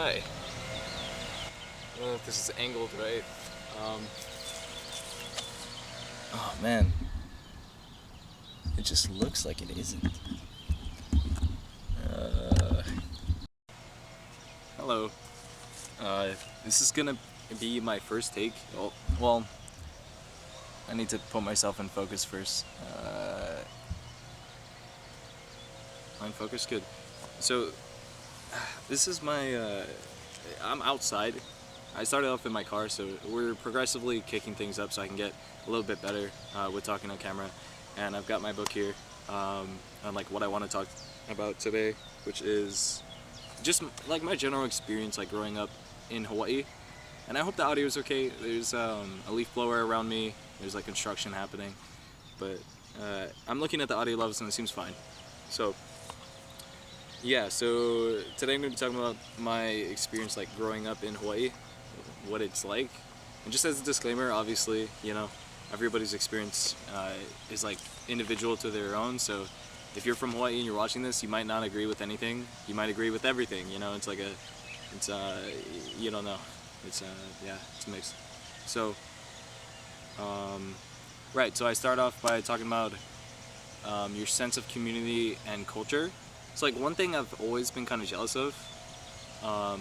Hi. I don't know if this is angled right. Um, Oh man, it just looks like it isn't. Uh, Hello. This is gonna be my first take. well, I need to put myself in focus first. I'm focused. Good. So, this is my. I'm outside. I started off in my car, so we're progressively kicking things up so I can get a little bit better with talking on camera. And I've got my book here on like what I want to talk about today, which is just like my general experience like growing up in Hawaii. And I hope the audio is okay. There's a leaf blower around me. There's like construction happening, but I'm looking at the audio levels and it seems fine. So yeah, so today I'm going to be talking about my experience like growing up in Hawaii, what it's like. And just as a disclaimer, obviously, you know, everybody's experience is like individual to their own. So if you're from Hawaii and you're watching this, you might not agree with anything. You might agree with everything. You know, it's like it's you don't know. It's yeah, it's mixed. So right. So I start off by talking about your sense of community and culture. It's like one thing I've always been kind of jealous of,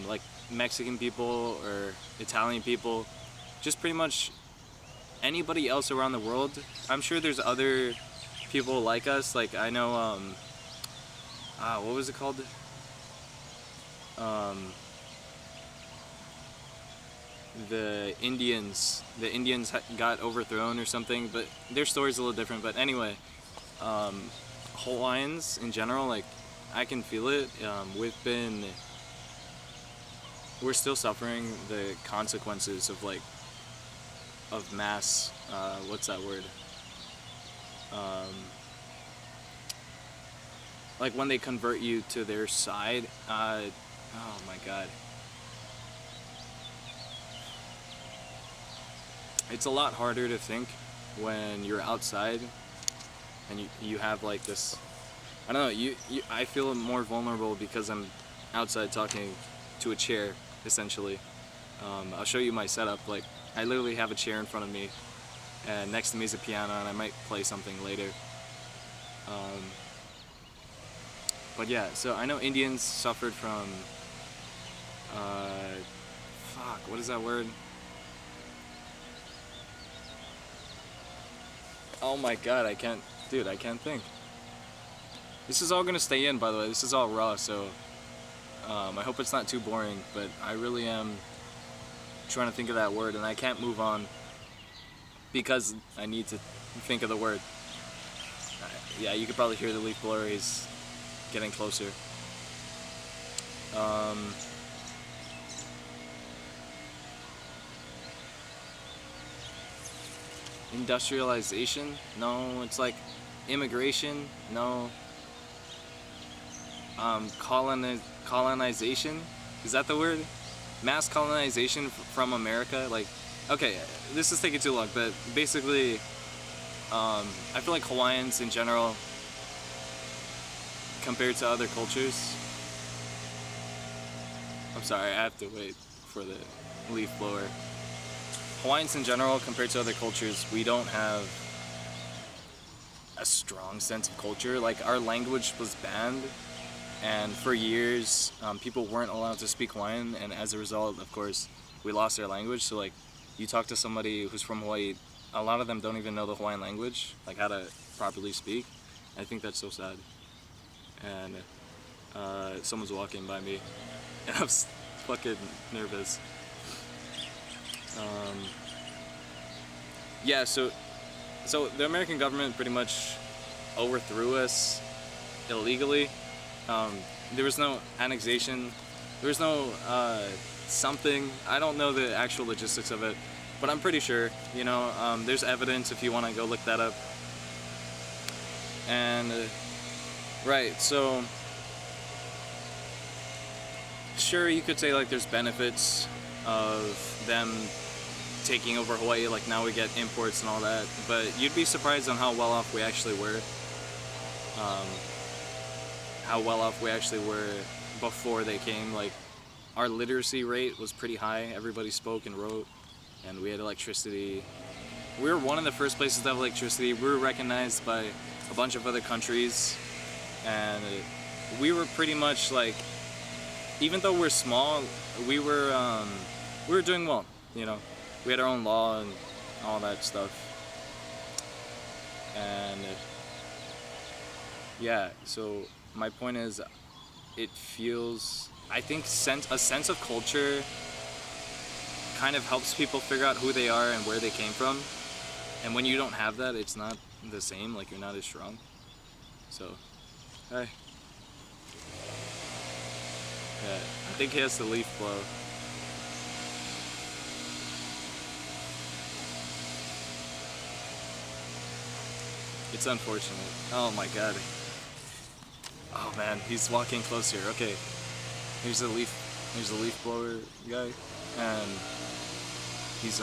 like Mexican people or Italian people, just pretty much anybody else around the world. I'm sure there's other people like us. Like I know, what was it called? Um, the Indians got overthrown or something, but their story's a little different. But anyway, Hawaiians in general, like I can feel it. We're still suffering the consequences of like of mass. What's that word? Like when they convert you to their side. Oh my God. It's a lot harder to think when you're outside and you have like this. I don't know. I feel more vulnerable because I'm outside talking to a chair, essentially. I'll show you my setup. Like, I literally have a chair in front of me, and next to me is a piano, and I might play something later. Um, but yeah, so I know Indians suffered from, fuck, what is that word? Oh my God, dude, I can't think. This is all gonna stay in, by the way. This is all raw, so I hope it's not too boring, but I really am trying to think of that word, and I can't move on because I need to think of the word. Yeah, you could probably hear the leaf blower. He's getting closer. Industrialization? No, it's like immigration? No. Colonization? Is that the word? Mass colonization from America? Like, okay, this is taking too long, but basically, I feel like Hawaiians in general, compared to other cultures, I'm sorry, I have to wait for the leaf blower. Hawaiians in general, compared to other cultures, we don't have a strong sense of culture. Like, our language was banned, and for years, people weren't allowed to speak Hawaiian, and as a result, of course, we lost our language. So, like, you talk to somebody who's from Hawaii, a lot of them don't even know the Hawaiian language, like how to properly speak. I think that's so sad. And someone's walking by me, and I'm fucking nervous. Yeah, so the American government pretty much overthrew us illegally. There was no annexation. There was no something. I don't know the actual logistics of it, but I'm pretty sure. You know, there's evidence if you want to go look that up. And right, so sure, you could say like there's benefits of them taking over Hawaii, like now we get imports and all that, but you'd be surprised on how well off we actually were. How well off we actually were before they came. Like our literacy rate was pretty high. Everybody spoke and wrote, and we had electricity. We were one of the first places to have electricity. We were recognized by a bunch of other countries, and we were pretty much like, even though we're small, we were doing well. You know, we had our own law and all that stuff, and yeah. So my point is, it feels, I think, a sense of culture kind of helps people figure out who they are and where they came from. And when you don't have that, it's not the same, like you're not as strong. So, hey. Yeah, I think he has the leaf blow. It's unfortunate. Oh my god. Oh man, he's walking closer. Okay. Here's the leaf blower guy, and he's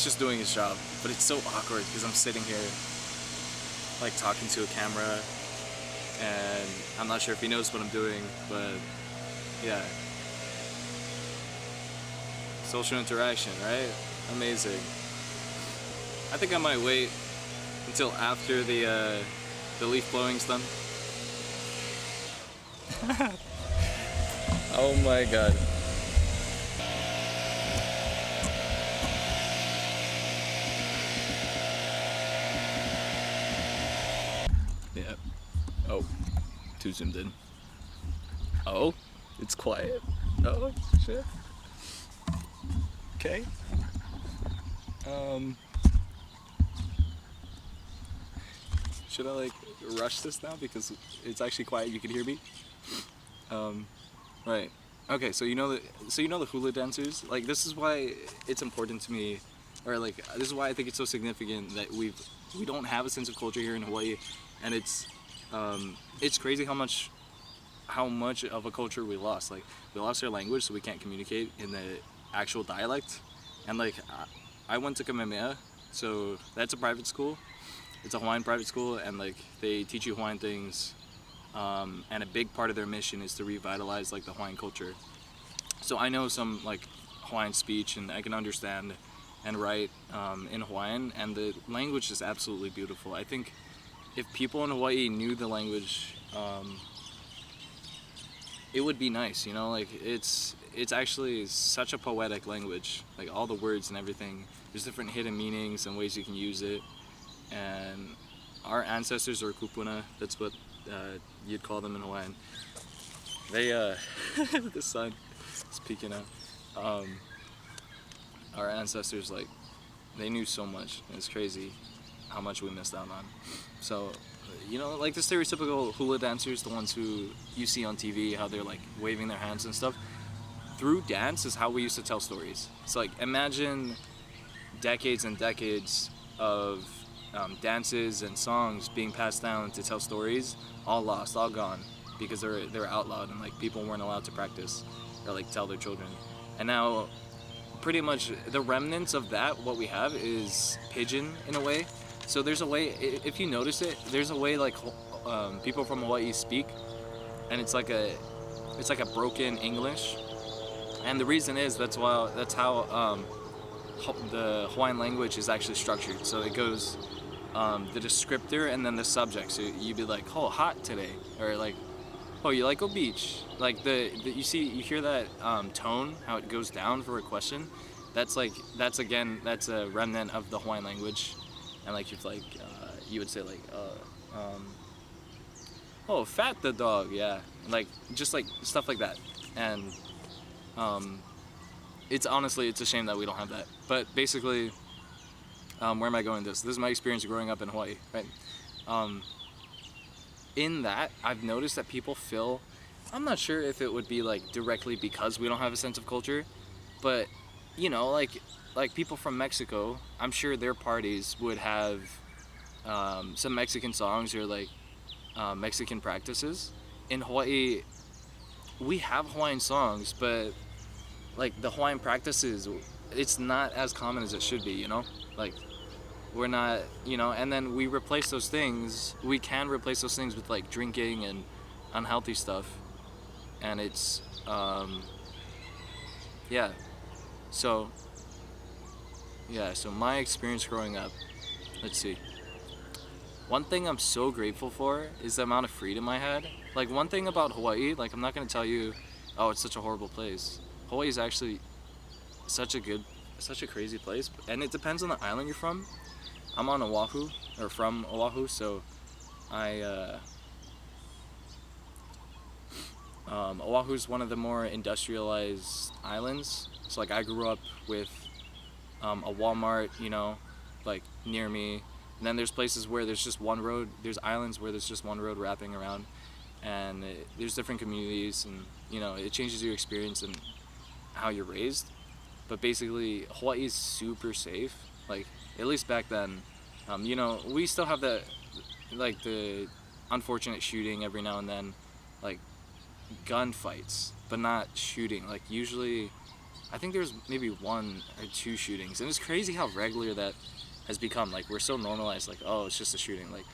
just doing his job. But it's so awkward because I'm sitting here like talking to a camera, and I'm not sure if he knows what I'm doing, but yeah. Social interaction, right? Amazing. I think I might wait until after the leaf blowing's done. Oh my god. Yeah. Oh, too zoomed in. Oh, it's quiet. Oh, shit. Okay. Should I like rush this now because it's actually quiet? You can hear me. Right. Okay. So you know the hula dancers. Like, this is why it's important to me, or like this is why I think it's so significant that we don't have a sense of culture here in Hawaii, and it's crazy how much of a culture we lost. Like, we lost our language, so we can't communicate in the actual dialect. And like, I went to Kamehameha, so that's a private school. It's a Hawaiian private school, and like they teach you Hawaiian things, and a big part of their mission is to revitalize like the Hawaiian culture. So I know some like Hawaiian speech, and I can understand and write in Hawaiian, and the language is absolutely beautiful. I think if people in Hawaii knew the language, it would be nice, you know. Like, it's actually such a poetic language, like all the words and everything. There's different hidden meanings and ways you can use it. And our ancestors, or kupuna, that's what you'd call them in Hawaiian. They, the sun is peeking out. Our ancestors, like, they knew so much. It's crazy how much we missed out on. So, you know, like the stereotypical hula dancers, the ones who you see on TV, how they're like waving their hands and stuff. Through dance is how we used to tell stories. So like, imagine decades and decades of dances and songs being passed down to tell stories, all lost, all gone, because they're outlawed, and like people weren't allowed to practice or like tell their children. And now, pretty much the remnants of that, what we have is pidgin in a way. So there's a way, if you notice it, there's a way like people from Hawaii speak, and it's like a broken English. And the reason is that's how the Hawaiian language is actually structured. So it goes the descriptor and then the subject. So you'd be like, oh, hot today, or like, oh, you like a beach. Like you hear that tone, how it goes down for a question. That's a remnant of the Hawaiian language. And like, if like you would say like, oh, fat the dog, yeah, like just like stuff like that. And it's a shame that we don't have that. But basically, where am I going with this? This is my experience growing up in Hawaii, right? In that, I've noticed that people feel, I'm not sure if it would be like directly because we don't have a sense of culture, but you know, like people from Mexico, I'm sure their parties would have some Mexican songs or like Mexican practices. In Hawaii, we have Hawaiian songs, but like the Hawaiian practices, it's not as common as it should be, you know? Like, we're not, you know, and then we can replace those things with like drinking and unhealthy stuff. And it's Um, yeah. So so my experience growing up. Let's see. One thing I'm so grateful for is the amount of freedom I had. Like one thing about Hawaii, like I'm not gonna tell you, oh, it's such a horrible place. Hawaii is actually such a good, such a crazy place, and it depends on the island you're from. I'm on Oahu, or from Oahu, so I Oahu's one of the more industrialized islands. So like I grew up with a Walmart, like near me. And then there's places where there's just one road. There's islands where there's just one road wrapping around, and there's different communities, and it changes your experience and how you're raised. But basically, Hawaii is super safe. Like at least back then, we still have the unfortunate shooting every now and then, like gunfights, but not shooting. Like usually, I think there's maybe one or two shootings, and it's crazy how regular that has become. Like we're so normalized. Like oh, it's just a shooting. Like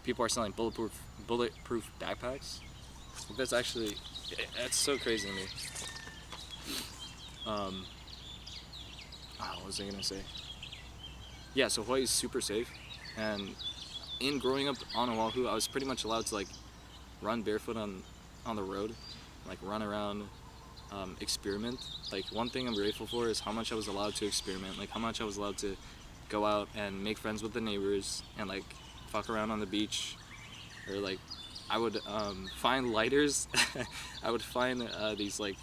people are selling bulletproof backpacks. That's so crazy to me. What was I gonna say? Yeah, so Hawaii is super safe, and in growing up on Oahu, I was pretty much allowed to like run barefoot on the road, like run around, experiment. Like one thing I'm grateful for is how much I was allowed to experiment, like how much I was allowed to go out and make friends with the neighbors and like fuck around on the beach, or like I would find lighters. I would find these like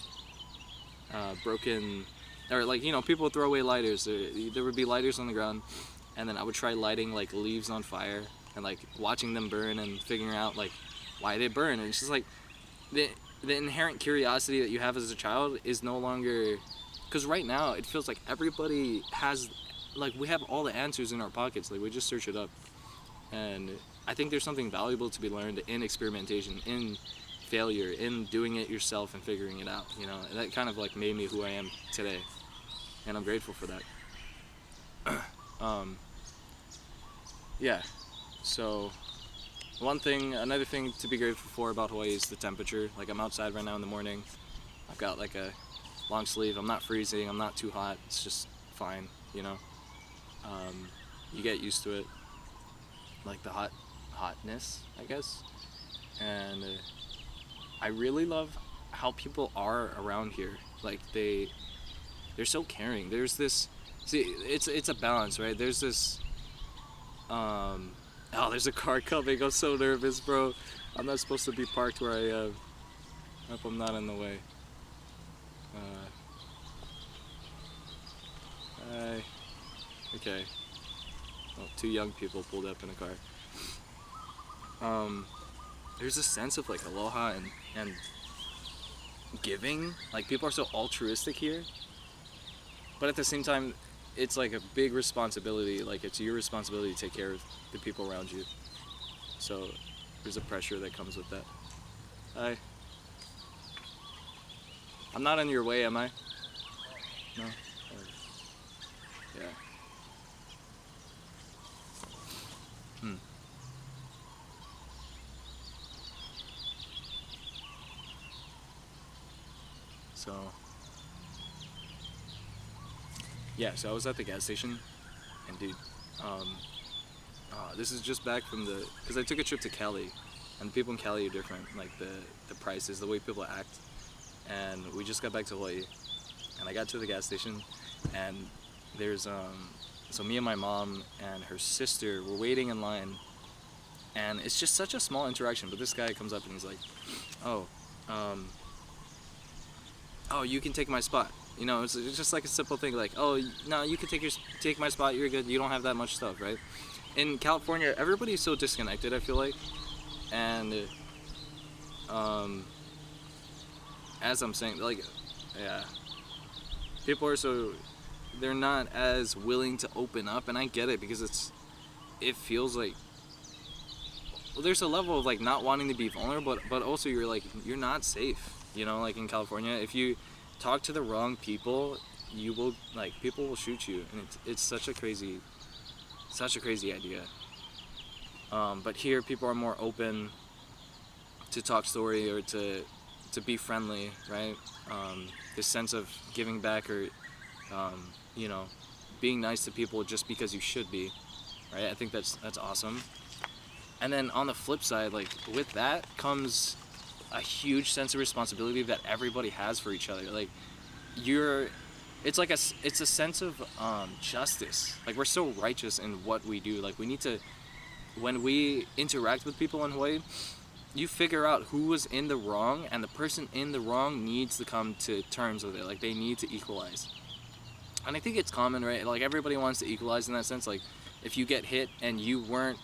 broken, or like people would throw away lighters. There would be lighters on the ground, and then I would try lighting like leaves on fire and like watching them burn and figuring out like why they burn. And it's just like the inherent curiosity that you have as a child is no longer, because right now it feels like everybody has, like we have all the answers in our pockets. Like we just search it up, and I think there's something valuable to be learned in experimentation, in failure, in doing it yourself and figuring it out. And that kind of like made me who I am today, and I'm grateful for that. Yeah. So another thing to be grateful for about Hawaii is the temperature. Like I'm outside right now in the morning. I've got like a long sleeve. I'm not freezing. I'm not too hot. It's just fine. You get used to it, like the hotness, I guess. And I really love how people are around here. Like they're so caring. There's this, see, it's a balance, right? There's this oh, there's a car coming. I'm so nervous, bro. I'm not supposed to be parked where I am. Hope I'm not in the way. Okay. Well, two young people pulled up in a car. There's a sense of like aloha and giving. Like people are so altruistic here, but at the same time, it's like a big responsibility. Like it's your responsibility to take care of the people around you. So there's a pressure that comes with that. I'm not in your way, am I? No? Yeah. So I was at the gas station, and dude, this is just back from because I took a trip to Cali, and the people in Cali are different, like the prices, the way people act, and we just got back to Hawaii, and I got to the gas station, and there's so me and my mom and her sister were waiting in line, and it's just such a small interaction, but this guy comes up and he's like, oh, you can take my spot. It's just like a simple thing, like, oh, no, you can take my spot, you're good, you don't have that much stuff, right? In California, everybody's so disconnected, I feel like, and, as I'm saying, like, yeah, people are they're not as willing to open up, and I get it, because it feels like, well, there's a level of, like, not wanting to be vulnerable, but also you're not safe, like in California, if you talk to the wrong people, people will shoot you, and it's such a crazy idea. But here, people are more open to talk story or to to be friendly, right? This sense of giving back, or you know, being nice to people just because you should be, right? I think that's awesome. And then on the flip side, like with that comes a huge sense of responsibility that everybody has for each other. Like you're, it's like it's a sense of justice. Like we're so righteous in what we do. Like we need to, when we interact with people in Hawaii, you figure out who was in the wrong, and the person in the wrong needs to come to terms with it. Like they need to equalize. And I think it's common, right? Like everybody wants to equalize in that sense. Like if you get hit and you weren't,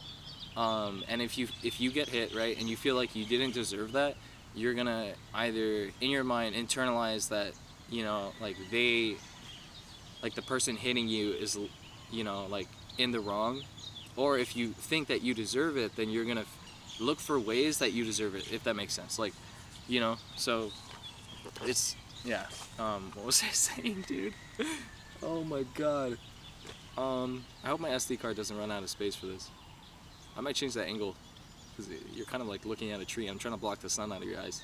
and if you get hit, right, and you feel like you didn't deserve that, you're gonna either in your mind internalize that, you know, like like the person hitting you is, you know, like in the wrong, or if you think that you deserve it, then you're gonna look for ways that you deserve it, if that makes sense. Like, you know, so it's, yeah. What was I saying, dude? Oh my god. I hope my SD card doesn't run out of space for this. I might change that angle, because you're kind of like looking at a tree. I'm trying to block the sun out of your eyes.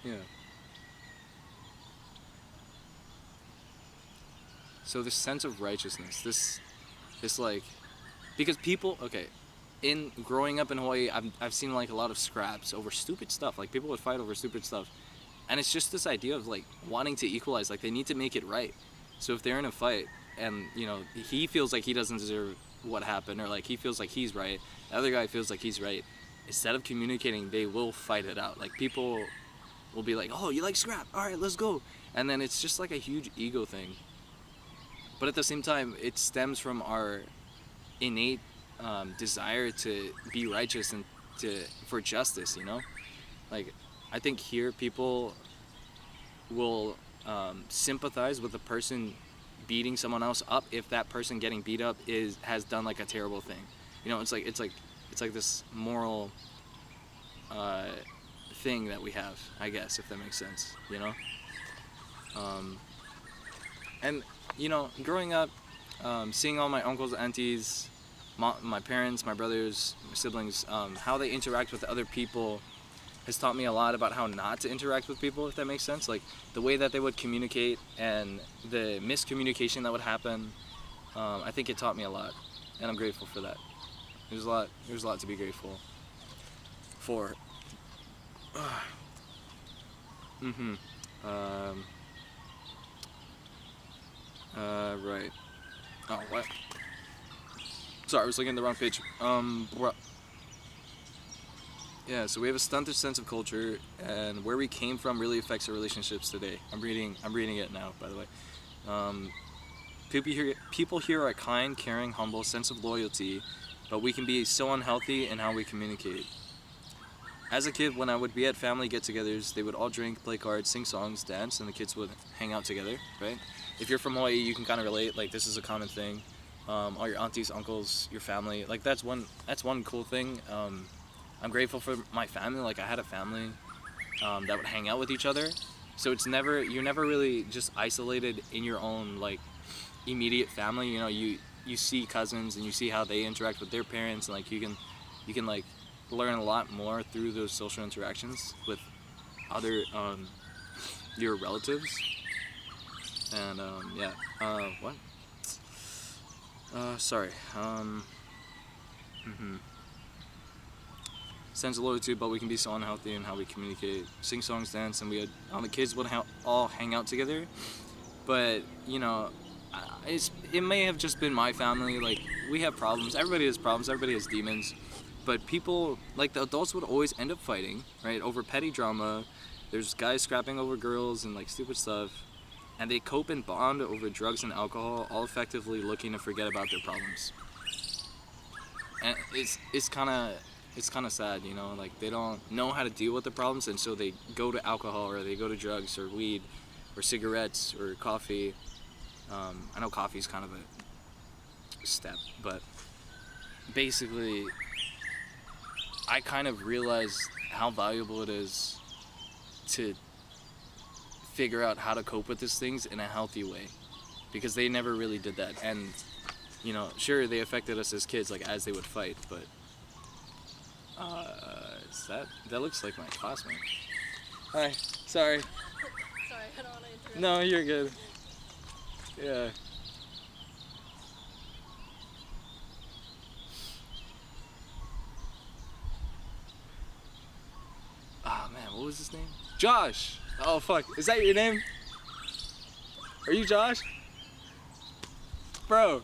Yeah. So this sense of righteousness, this like, because people, okay, in growing up in Hawaii, I've seen like a lot of scraps over stupid stuff. Like people would fight over stupid stuff, and it's just this idea of like wanting to equalize. Like they need to make it right. So if they're in a fight and, you know, he feels like he doesn't deserve what happened, or like he feels like he's right, the other guy feels like he's right, instead of communicating, they will fight it out. Like people will be like, oh, you like scrap, all right, let's go. And then it's just like a huge ego thing. But at the same time, it stems from our innate desire to be righteous and for justice, you know? Like, I think here people will sympathize with the person beating someone else up if that person getting beat up has done like a terrible thing. You know, it's like this moral thing that we have, I guess, if that makes sense, you know? And, you know, growing up, seeing all my uncles, aunties, my parents, my brothers, my siblings, how they interact with other people has taught me a lot about how not to interact with people, if that makes sense. Like the way that they would communicate and the miscommunication that would happen. I think it taught me a lot, and I'm grateful for that. There's a lot to be grateful for. Right. Oh, what? Sorry, I was looking at the wrong page. Yeah, so we have a stunted sense of culture, and where we came from really affects our relationships today. I'm reading it now, by the way. People here are kind, caring, humble, sense of loyalty, but we can be so unhealthy in how we communicate. As a kid, when I would be at family get-togethers, they would all drink, play cards, sing songs, dance, and the kids would hang out together, right? If you're from Hawaii, you can kind of relate. Like, this is a common thing. All your aunties, uncles, your family. Like, that's one cool thing. I'm grateful for my family. Like, I had a family that would hang out with each other. So you're never really just isolated in your own, like, immediate family. You know, you see cousins and you see how they interact with their parents, and like you can like learn a lot more through those social interactions with other your relatives. And yeah, what? Sorry. Sense of loyalty, but we can be so unhealthy in how we communicate. Sing songs, dance, and the kids would all hang out together. But you know, it may have just been my family. Like, we have problems. Everybody has problems. Everybody has demons. But people, like the adults, would always end up fighting, right, over petty drama. There's guys scrapping over girls and like stupid stuff, and they cope and bond over drugs and alcohol, all effectively looking to forget about their problems. And it's kind of sad, you know, like they don't know how to deal with the problems, and so they go to alcohol, or they go to drugs or weed or cigarettes or coffee. I know coffee's kind of a step, but basically I kind of realized how valuable it is to figure out how to cope with these things in a healthy way, because they never really did that. And you know, sure, they affected us as kids, like as they would fight, but That looks like my classmate. Hi. Sorry. Sorry, I don't want to interrupt. No, you're good. Yeah. Oh man, what was his name? Josh! Oh fuck, is that your name? Are you Josh? Bro,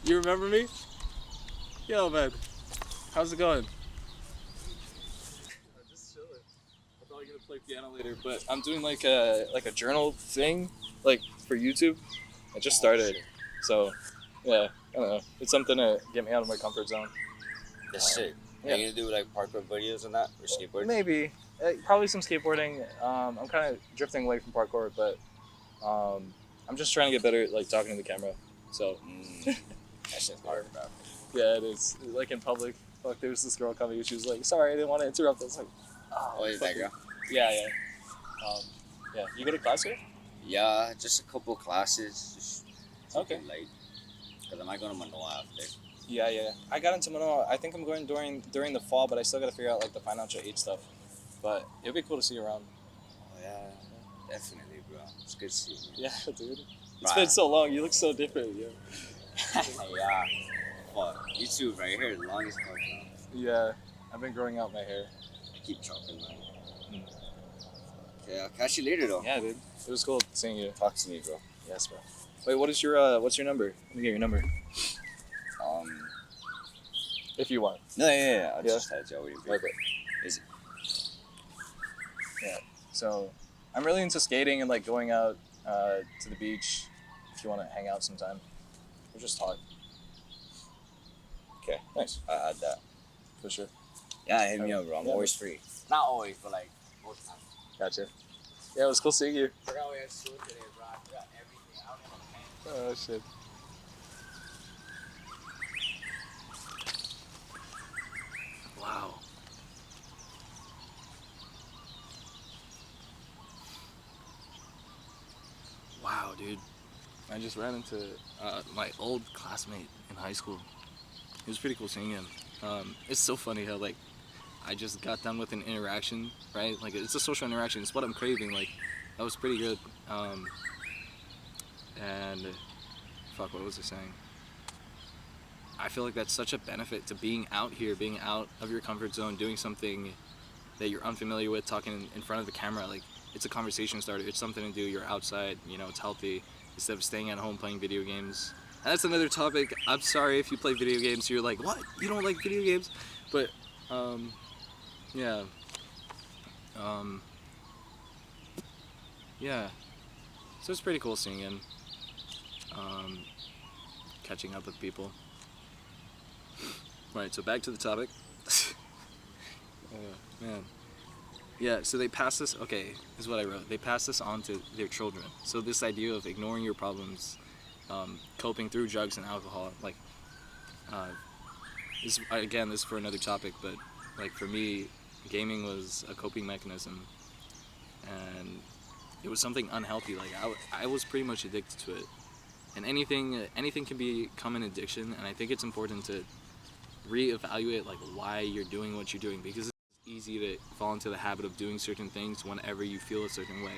you remember me? Yo man, how's it going? Just chilling. I'm probably gonna play piano later, but I'm doing like a journal thing, like for YouTube. I just started, so yeah, I don't know. It's something to get me out of my comfort zone. That's sick. Yeah. Are you gonna do like parkour videos and that, or skateboard? Maybe, probably some skateboarding. I'm kind of drifting away from parkour, but I'm just trying to get better at like talking to the camera. So That shit's hard, bro. yeah, it is. Like in public, fuck, there was this girl coming and she was like, "Sorry, I didn't want to interrupt." I was like, Oh, is that girl? Yeah, yeah. Yeah. You go to class here? Yeah, just a couple classes. Just Okay. Like, cause I might go to Manoa after. Yeah, yeah. I got into Manoa. I think I'm going during the fall, but I still got to figure out like the financial aid stuff. But it'd be cool to see you around. Oh yeah, definitely, bro. It's good to see you. Yeah, dude. It's Right. been so long. You look so different. Yeah. Yeah. Fuck. You too, right here, the longest part, bro. Yeah. I've been growing out my hair. I keep chopping, man. Okay, I'll catch you later, though. Yeah, dude. It was cool seeing you. Talk to me, bro. Yes, bro. Wait, what's your number? Let me get your number. If you want. No, yeah. I'll Yeah. just tell you what Okay. Is it? Yeah. So, I'm really into skating and like going out to the beach. If you want to hang out sometime, or just talk. Okay. Nice. I had that. For sure. Yeah, hit me up, bro. I'm Yeah. always free. Not always, but like most times. Gotcha. Yeah, it was cool seeing you. I forgot we had school today, bro. I forgot everything. I don't have a pen. Oh shit. Wow. Wow, dude. I just ran into my old classmate in high school. It was pretty cool seeing him. It's so funny how like I just got done with an interaction, right? Like it's a social interaction. It's what I'm craving. Like that was pretty good. And fuck, what was I saying? I feel like that's such a benefit to being out here, being out of your comfort zone, doing something that you're unfamiliar with, talking in front of the camera. Like it's a conversation starter. It's something to do. You're outside. You know, it's healthy instead of staying at home playing video games. And that's another topic. I'm sorry if you play video games. You're like, what? You don't like video games? But yeah. Yeah. So it's pretty cool seeing him. Catching up with people. Right, so back to the topic. Man. Yeah, so they pass this, okay, this is what I wrote. They pass this on to their children. So this idea of ignoring your problems, coping through drugs and alcohol, like, this is for another topic, but like for me, gaming was a coping mechanism, and it was something unhealthy. Like I was pretty much addicted to it, and anything can become an addiction, and I think it's important to reevaluate like why you're doing what you're doing, because it's easy to fall into the habit of doing certain things whenever you feel a certain way.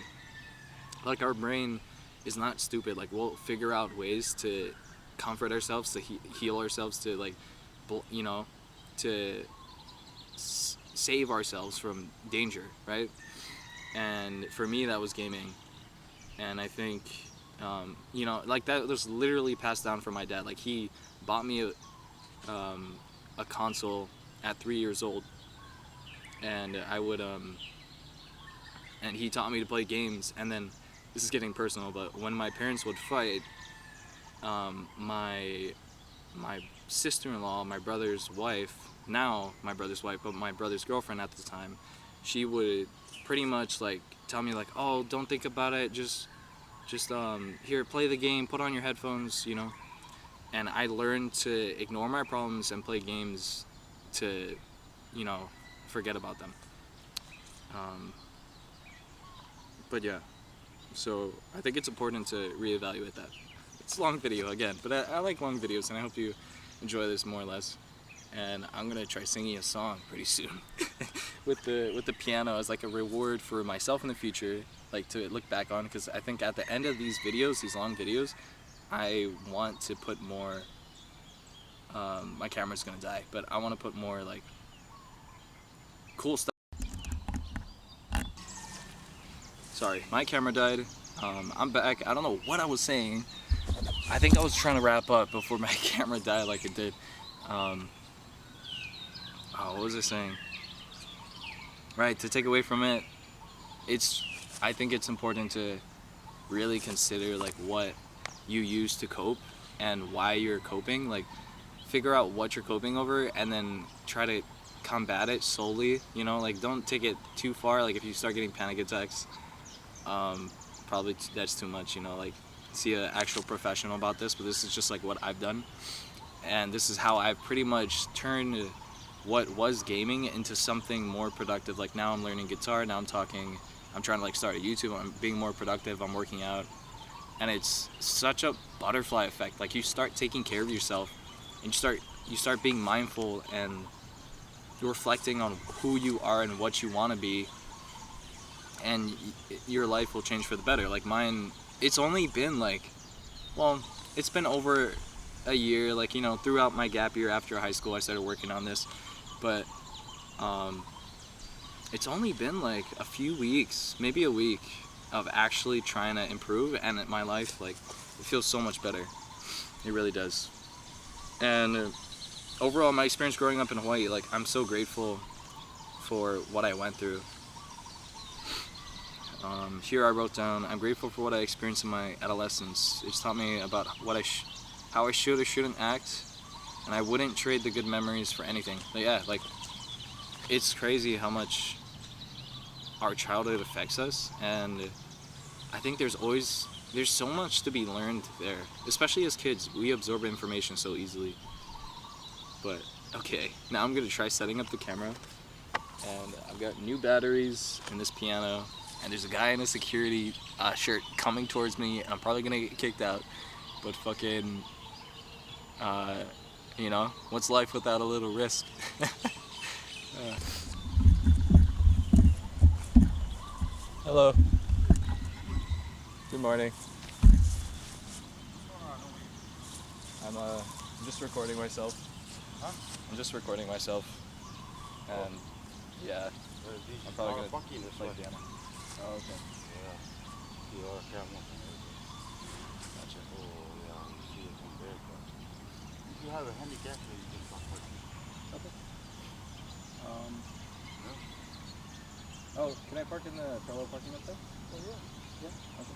Like our brain is not stupid. Like we'll figure out ways to comfort ourselves, to heal ourselves, to like, you know, to save ourselves from danger, right? And for me that was gaming, and I think you know, like that was literally passed down from my dad. Like he bought me a console at 3 years old, and I would and he taught me to play games. And then this is getting personal, but when my parents would fight, my sister-in-law, my brother's wife, now my brother's wife, but my brother's girlfriend at the time, she would pretty much like tell me like, oh, don't think about it, just here, play the game, put on your headphones, you know. And I learned to ignore my problems and play games to, you know, forget about them. But yeah, so I think it's important to reevaluate that. It's a long video again, but I like long videos, and I hope you enjoy this more or less. and I'm gonna try singing a song pretty soon with the piano as like a reward for myself in the future, like to look back on, because I think at the end of these videos, these long videos, I want to put more. My camera's gonna die, but I want to put more like cool stuff. Sorry, my camera died. I'm back. I don't know what I was saying. I think I was trying to wrap up before my camera died like it did. Oh, what was I saying? Right, to take away from it, I think it's important to really consider like what you use to cope and why you're coping. Like, figure out what you're coping over and then try to combat it slowly, you know, like don't take it too far. Like if you start getting panic attacks, probably that's too much, you know, like see an actual professional about this, but this is just like what I've done, and this is how I've pretty much turned what was gaming into something more productive. Like now I'm learning guitar, now I'm trying to like start a YouTube, I'm being more productive, I'm working out, and it's such a butterfly effect. Like you start taking care of yourself and you start being mindful and reflecting on who you are and what you want to be, and your life will change for the better. Like mine, it's only been like, well, it's been over a year, like, you know, throughout my gap year after high school I started working on this, but it's only been like a few weeks, maybe a week, of actually trying to improve, and my life, like, it feels so much better. It really does. And overall, my experience growing up in Hawaii, like, I'm so grateful for what I went through. Here I wrote down, I'm grateful for what I experienced in my adolescence. It's taught me about how I should or shouldn't act, and I wouldn't trade the good memories for anything. But yeah, like, it's crazy how much our childhood affects us, and I think there's so much to be learned there. Especially as kids, we absorb information so easily. But okay, now I'm gonna try setting up the camera, and I've got new batteries in this piano, and there's a guy in a security shirt coming towards me, and I'm probably gonna get kicked out, but fucking, you know, what's life without a little risk? Hello. Good morning. I'm just recording myself. Huh? I'm just recording myself, and yeah, I'm probably gonna play piano. Oh, okay. Gotcha. If you have a handicap, you can park. Okay. Oh, can I park in the parallel parking lot there? Oh yeah. Yeah. Okay.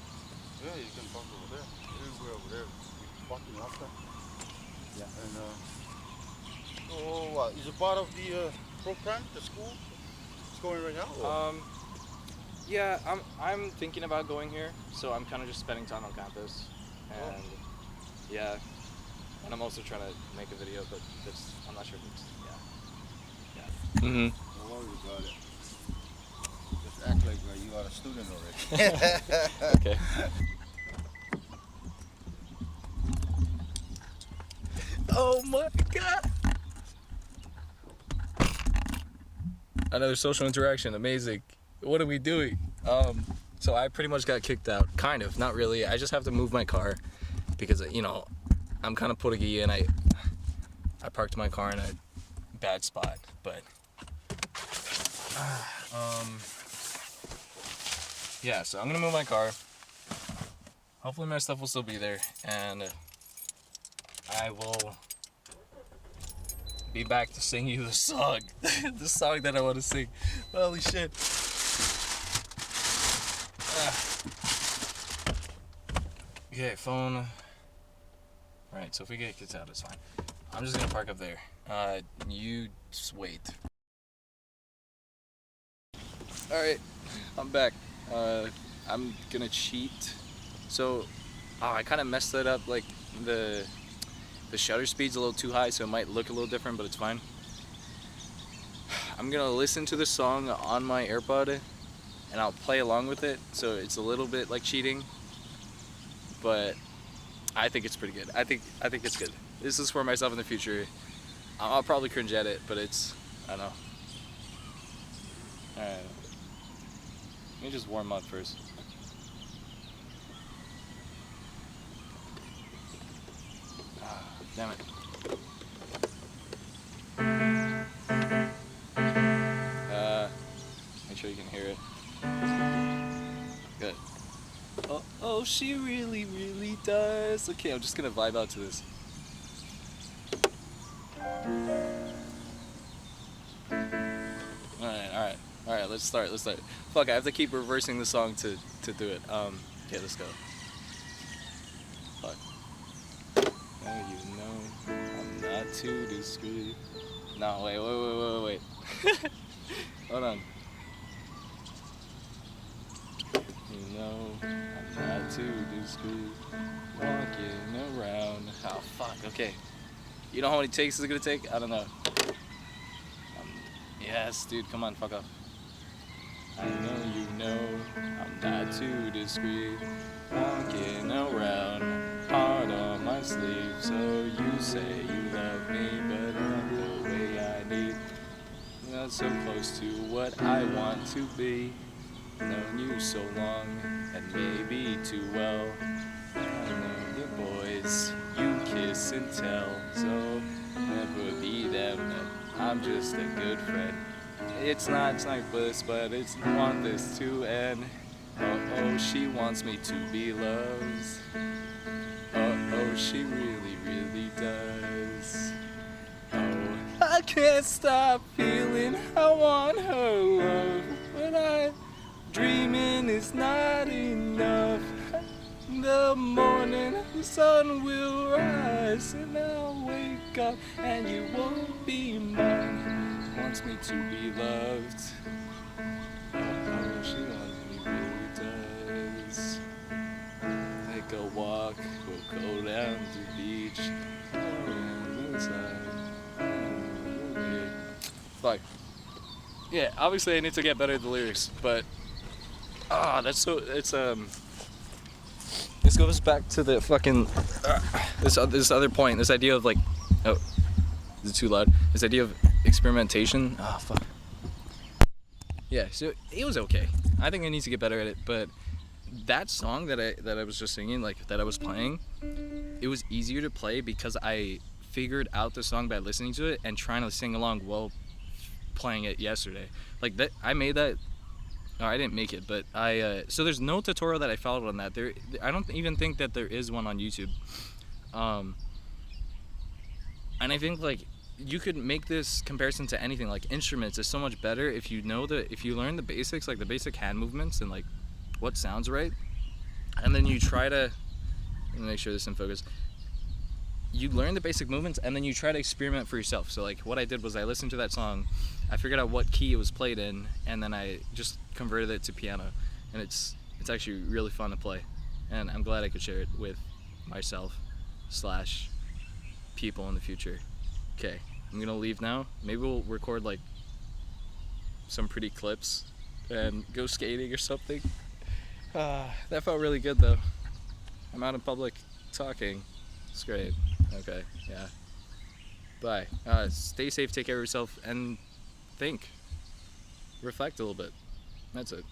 Yeah, you can park over there. Everywhere over there. Parking lot there. Yeah. And so what? Is it part of the program, the school? It's going right now? Or? Yeah, I'm thinking about going here, so I'm kind of just spending time on campus, and yeah, and I'm also trying to make a video, but I'm not sure if it's, yeah. Mhm. Don't worry about it. Just act like you are a student already. Okay. Oh my god! Another social interaction, amazing. What are we doing? So I pretty much got kicked out, kind of, not really. I just have to move my car because, you know, I'm kind of Portuguese, and I parked my car in a bad spot, but yeah, so I'm gonna move my car. Hopefully my stuff will still be there, and I will be back to sing you the song. The song that I want to sing. Holy shit. Okay, phone. Alright, so if we get kicked out, it's fine. I'm just gonna park up there. You just wait. Alright, I'm back. I'm gonna cheat. So, I kind of messed that up. Like, the shutter speed's a little too high, so it might look a little different, but it's fine. I'm gonna listen to the song on my AirPod, and I'll play along with it, so it's a little bit like cheating, but I think it's pretty good. I think it's good. This is for myself in the future. I'll probably cringe at it, but it's, I don't know. Alright. Let me just warm up first. Damn it. Make sure you can hear it. Good. Oh, she really, really does. Okay, I'm just gonna vibe out to this. Alright, let's start. Fuck, I have to keep reversing the song to do it. Okay, let's go. Fuck. Oh, you know, I'm not too discreet. No, wait. Hold on. You know, I'm not too discreet. Walking around. Oh, fuck, okay. You know how many takes is it gonna take? I don't know. Yes, dude, come on, fuck off. I know you know I'm not too discreet. Walking around, heart on my sleeve. So you say you love me, but not the way I need. Not so close to what I want to be. Known you so long, and maybe too well. I know the boys, you kiss and tell. So never be them, I'm just a good friend. It's not bliss, but it's want this to end. Oh, she wants me to be loved. Oh, she really, really does. Oh, I can't stop feeling I want her love, but dreaming is not enough. In the morning, the sun will rise, and I'll wake up, and you won't be mine. Wants me to be loved. Oh, she wants me, really does. Take a walk, we'll go down to the beach. Oh, inside. Fuck. Yeah, obviously I need to get better at the lyrics, but this goes back to the fucking this other point, this idea of like, oh, is it too loud? This idea of experimentation. Oh, fuck. Yeah, so it was okay. I think I need to get better at it, but that song that I was just singing, like that I was playing, it was easier to play because I figured out the song by listening to it and trying to sing along while playing it yesterday. Like that, I made that. Oh, I didn't make it, but so there's no tutorial that I followed on that. I don't even think that there is one on YouTube. And I think like you could make this comparison to anything. Like instruments is so much better if you learn the basics, like the basic hand movements and like what sounds right, and then you try to, let me make sure this is in focus. You learn the basic movements and then you try to experiment for yourself. So like what I did was I listened to that song, I figured out what key it was played in, and then I just converted it to piano, and it's actually really fun to play, and I'm glad I could share it with myself / people in the future. Okay, I'm gonna leave now. Maybe we'll record like some pretty clips and go skating or something. That felt really good though. I'm out in public talking. It's great. Okay, yeah. Bye. Stay safe, take care of yourself, and think. Reflect a little bit. That's it.